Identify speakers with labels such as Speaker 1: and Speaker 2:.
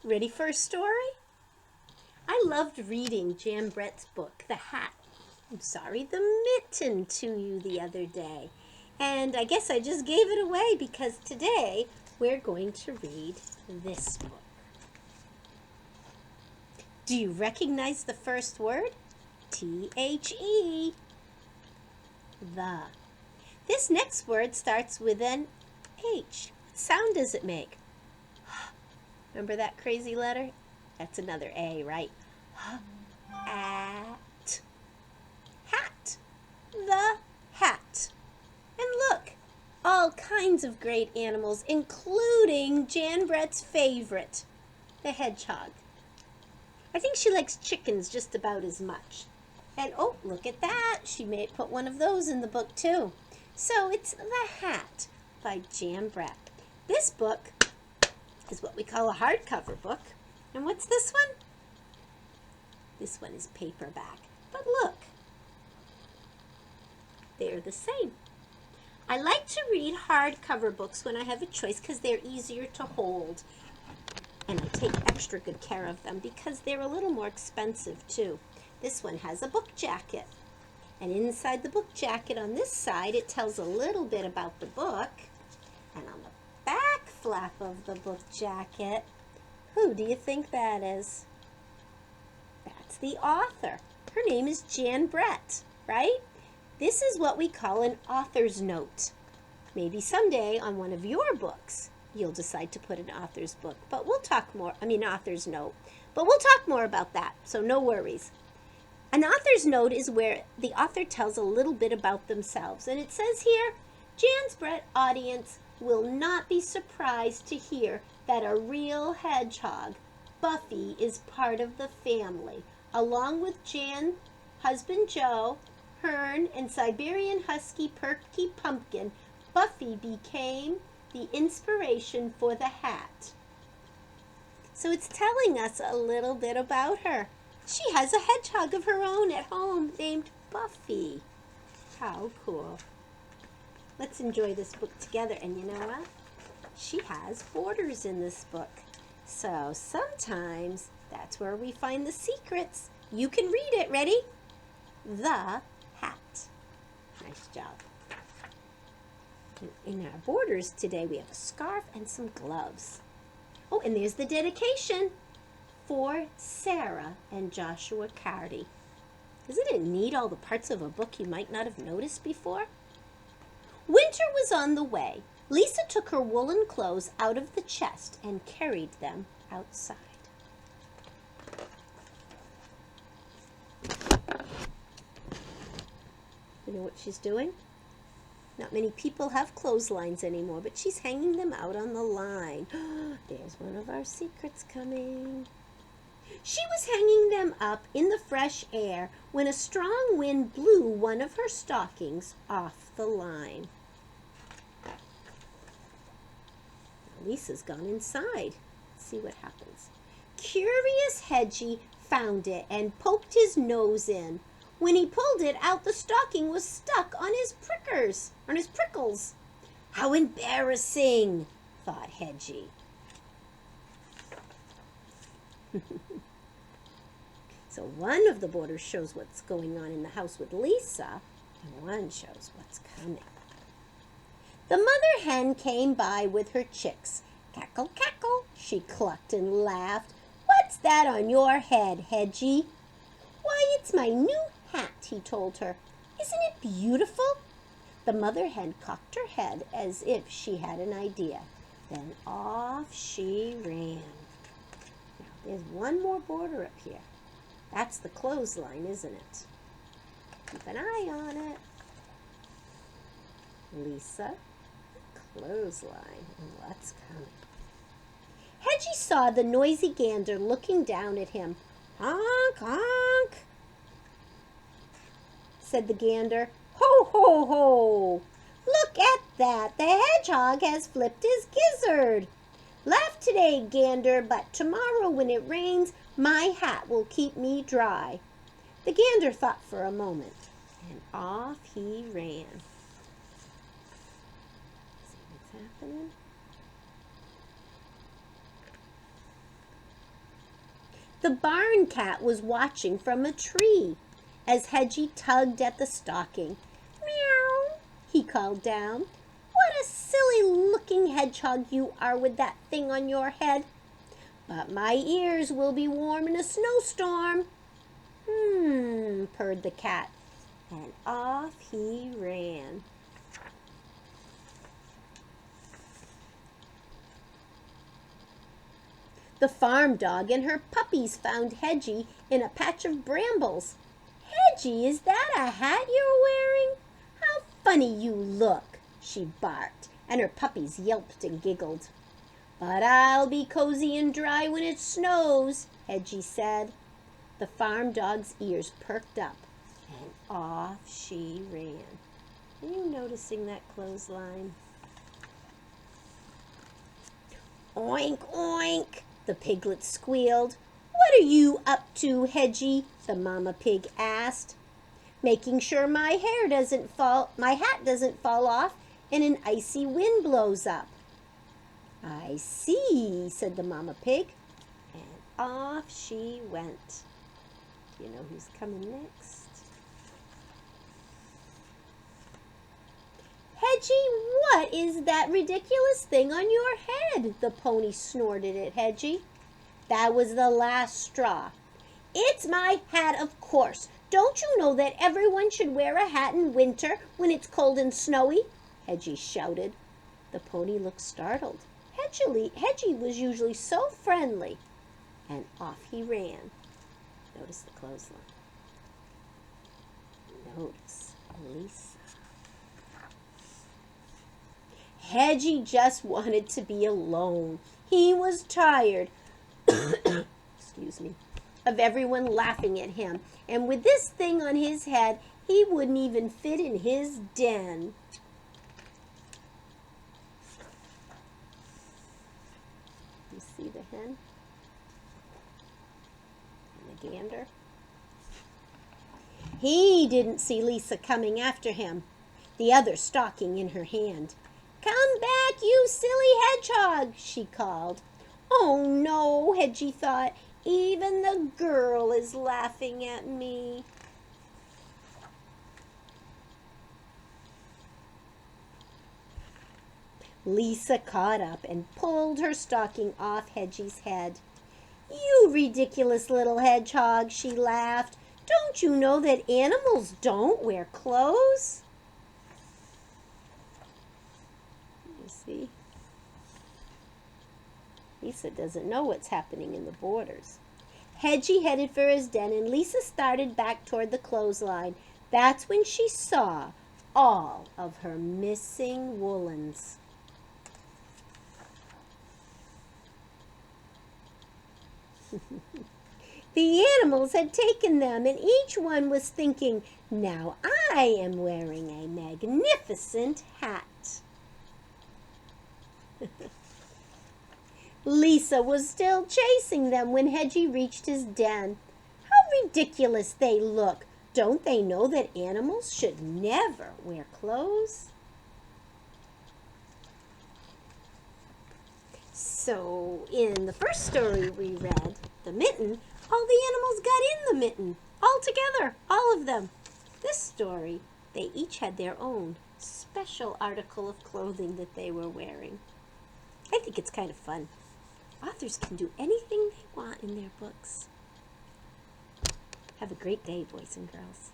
Speaker 1: Ready for a story? I loved reading Jan Brett's book, The Hat. I'm sorry, The Mitten, to you the other day. And I guess I just gave it away because today we're going to read this book. Do you recognize the first word? T-H-E. The. This next word starts with an H. What sound does it make? Remember that crazy letter? That's another A, right? At. Hat. The hat. And look, all kinds of great animals, including Jan Brett's favorite, the hedgehog. I think she likes chickens just about as much. And oh, look at that. She may put one of those in the book too. So it's The Hat by Jan Brett. This book is what we call a hardcover book. And what's this one? This one is paperback. But look, they're the same. I like to read hardcover books when I have a choice because they're easier to hold. And I take extra good care of them because they're a little more expensive too. This one has a book jacket. And inside the book jacket on this side, it tells a little bit about the book. And on the back flap of the book jacket, who do you think that is? That's the author. Her name is Jan Brett, right? This is what we call an author's note. Maybe someday on one of your books, you'll decide to put an author's book, but we'll talk more, author's note. But we'll talk more about that, so no worries. An author's note is where the author tells a little bit about themselves. And it says here, Jan's Brett audience will not be surprised to hear that a real hedgehog, Buffy, is part of the family. Along with Jan, husband Joe, Hern, and Siberian Husky Perky Pumpkin, Buffy became the inspiration for the hat. So it's telling us a little bit about her. She has a hedgehog of her own at home named Buffy. How cool. Let's enjoy this book together. And you know what? She has borders in this book. So sometimes that's where we find the secrets. You can read it. Ready? The Hat. Nice job. In our borders today, we have a scarf and some gloves. Oh, and there's the dedication for Sarah and Joshua Carty. Isn't it neat, all the parts of a book you might not have noticed before? Winter was on the way. Lisa took her woolen clothes out of the chest and carried them outside. You know what she's doing? Not many people have clotheslines anymore, but she's hanging them out on the line. There's one of our secrets coming. She was hanging them up in the fresh air when a strong wind blew one of her stockings off the line. Lisa's gone inside. Let's see what happens. Curious Hedgie found it and poked his nose in. When he pulled it out, the stocking was stuck on his prickles. How embarrassing, thought Hedgie. So one of the borders shows what's going on in the house with Lisa, and one shows what's coming. The mother hen came by with her chicks. Cackle, cackle, she clucked and laughed. What's that on your head, Hedgie? Why, it's my new hat, he told her. Isn't it beautiful? The mother hen cocked her head as if she had an idea. Then off she ran. Now, there's one more border up here. That's the clothesline, isn't it? Keep an eye on it. Lisa, clothesline, and what's coming? Hedgie saw the noisy gander looking down at him. Honk, honk, said the gander. Ho, ho, ho! Look at that! The hedgehog has flipped his gizzard. Laugh today, gander, but tomorrow when it rains, my hat will keep me dry. The gander thought for a moment, and off he ran. See what's happening? The barn cat was watching from a tree as Hedgie tugged at the stocking. Meow, he called down. What a silly looking hedgehog you are with that thing on your head. But my ears will be warm in a snowstorm. Purred the cat, and off he ran. The farm dog and her puppies found Hedgie in a patch of brambles. Hedgie, is that a hat you're wearing? How funny you look, she barked, and her puppies yelped and giggled. But I'll be cozy and dry when it snows, Hedgie said. The farm dog's ears perked up, and off she ran. Are you noticing that clothesline? Oink, oink, the piglet squealed. What are you up to, Hedgie? The mama pig asked. Making sure my hat doesn't fall off and an icy wind blows up. I see, said the mama pig, and off she went. You know who's coming next? Hedgie, what is that ridiculous thing on your head? The pony snorted at Hedgie. That was the last straw. It's my hat, of course. Don't you know that everyone should wear a hat in winter when it's cold and snowy? Hedgie shouted. The pony looked startled. Hedgie was usually so friendly. And off he ran. Notice the clothesline. Notice Lisa. Hedgie just wanted to be alone. He was tired excuse me, of everyone laughing at him. And with this thing on his head, he wouldn't even fit in his den. You see the hen? And the gander? He didn't see Lisa coming after him, the other stalking in her hand. Come back, you silly hedgehog, she called. Oh no, Hedgie thought, even the girl is laughing at me. Lisa caught up and pulled her stocking off Hedgie's head. You ridiculous little hedgehog, she laughed. Don't you know that animals don't wear clothes? You see? Lisa doesn't know what's happening in the borders. Hedgie headed for his den, and Lisa started back toward the clothesline. That's when she saw all of her missing woolens. The animals had taken them, and each one was thinking, now I am wearing a magnificent hat. Lisa was still chasing them when Hedgie reached his den. How ridiculous they look! Don't they know that animals should never wear clothes? So, in the first story we read, The Mitten, all the animals got in the mitten, all together, all of them. This story, they each had their own special article of clothing that they were wearing. I think it's kind of fun. Authors can do anything they want in their books. Have a great day, boys and girls.